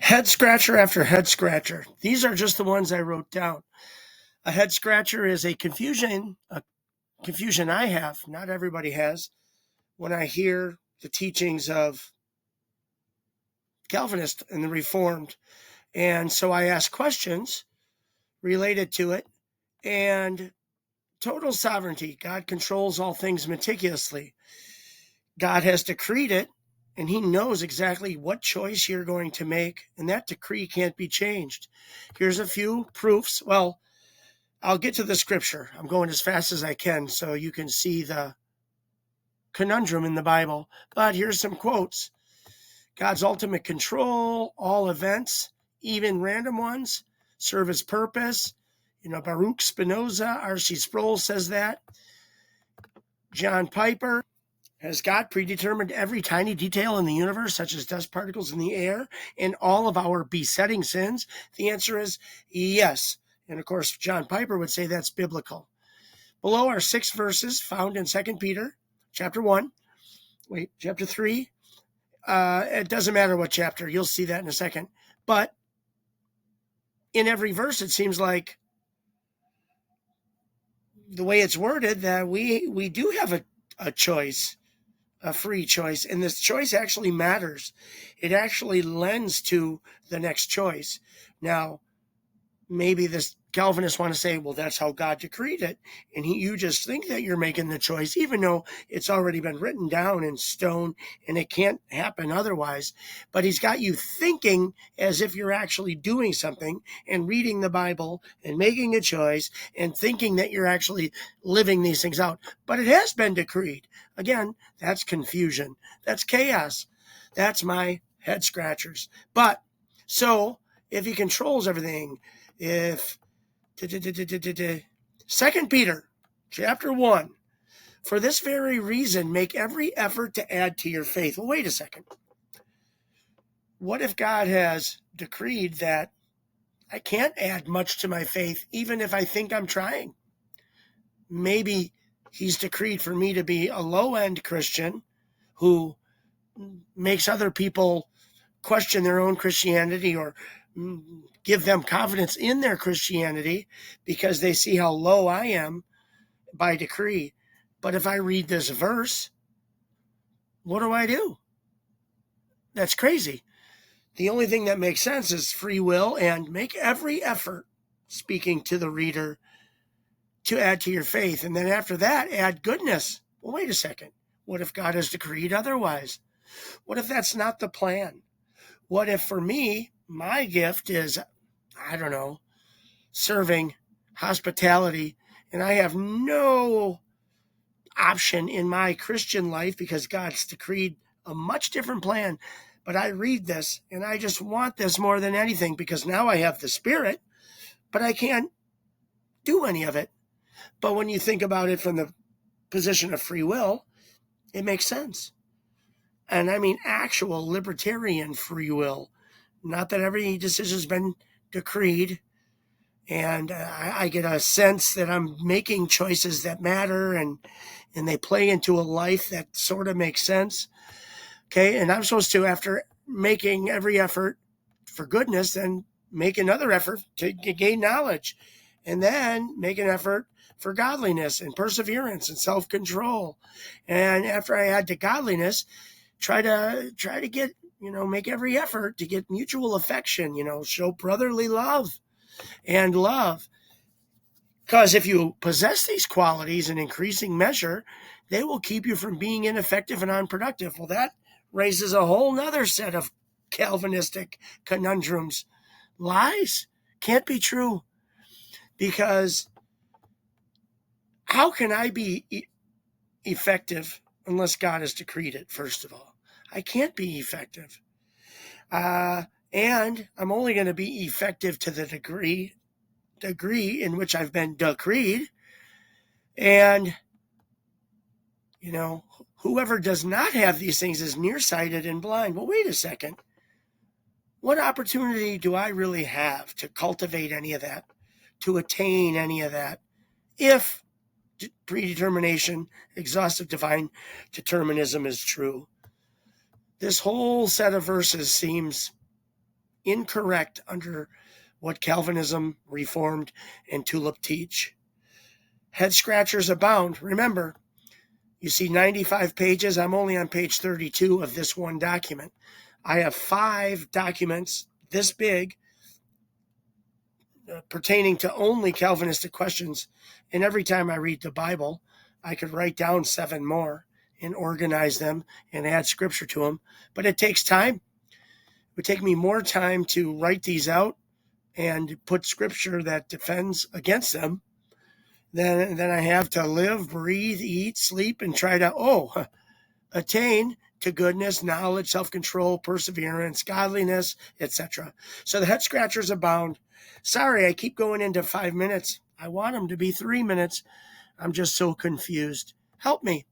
Head scratcher after head scratcher. These are just the ones I wrote down. A head scratcher is a confusion I have, not everybody has, when I hear the teachings of Calvinists and the Reformed. And so I ask questions related to it. And total sovereignty. God controls all things meticulously. God has decreed it, and he knows exactly what choice you're going to make, and that decree can't be changed. Here's a few proofs. Well, I'll get to the scripture. I'm going as fast as I can so you can see the conundrum in the Bible. But here's some quotes. God's ultimate control, all events, even random ones, serve his purpose. Baruch Spinoza, R.C. Sproul says that. John Piper, has God predetermined every tiny detail in the universe, such as dust particles in the air and all of our besetting sins? The answer is yes. And of course, John Piper would say that's biblical. Below are 6 verses found in 2 Peter, chapter 3. It doesn't matter what chapter. You'll see that in a second. But in every verse, it seems like the way it's worded that we do have a choice, a free choice, and this choice actually matters. It actually lends to the next choice. Now, maybe this Calvinists want to say, well, that's how God decreed it, and you just think that you're making the choice, even though it's already been written down in stone, and it can't happen otherwise. But he's got you thinking as if you're actually doing something, and reading the Bible, and making a choice, and thinking that you're actually living these things out. But it has been decreed. Again, that's confusion. That's chaos. That's my head scratchers. But, so, if he controls everything, if 2 Peter chapter 1, for this very reason, make every effort to add to your faith. Well, wait a second. What if God has decreed that I can't add much to my faith, even if I think I'm trying? Maybe he's decreed for me to be a low-end Christian who makes other people question their own Christianity or give them confidence in their Christianity because they see how low I am by decree. But if I read this verse, what do? That's crazy. The only thing that makes sense is free will and make every effort, speaking to the reader, to add to your faith. And then after that, add goodness. Well, wait a second. What if God has decreed otherwise? What if that's not the plan? What if for me, my gift is, I don't know, serving hospitality, and I have no option in my Christian life because God's decreed a much different plan. But I read this and I just want this more than anything because now I have the Spirit, but I can't do any of it. But when you think about it from the position of free will, it makes sense. And I mean actual libertarian free will. Not that every decision's been decreed, and I get a sense that I'm making choices that matter, and they play into a life that sort of makes sense. Okay, and I'm supposed to, after making every effort for goodness, then make another effort to gain knowledge, and then make an effort for godliness and perseverance and self-control. And after I add to godliness, try to get, make every effort to get mutual affection, show brotherly love and love. Because if you possess these qualities in increasing measure, they will keep you from being ineffective and unproductive. Well, that raises a whole nother set of Calvinistic conundrums. Lies can't be true, because how can I be effective unless God has decreed it, first of all? I can't be effective. And I'm only going to be effective to the degree in which I've been decreed. And, whoever does not have these things is nearsighted and blind. Well, wait a second. What opportunity do I really have to cultivate any of that, to attain any of that, if predetermination, exhaustive divine determinism is true? This whole set of verses seems incorrect under what Calvinism, Reformed, and Tulip teach. Head scratchers abound. Remember, you see 95 pages. I'm only on page 32 of this one document. I have 5 documents this big pertaining to only Calvinistic questions. And every time I read the Bible, I could write down 7 more and organize them and add scripture to them. But it takes time. It would take me more time to write these out and put scripture that defends against them than I have to live, breathe, eat, sleep, and try to, attain to goodness, knowledge, self-control, perseverance, godliness, etc. So the head scratchers abound. Sorry, I keep going into 5 minutes. I want them to be 3 minutes. I'm just so confused. Help me.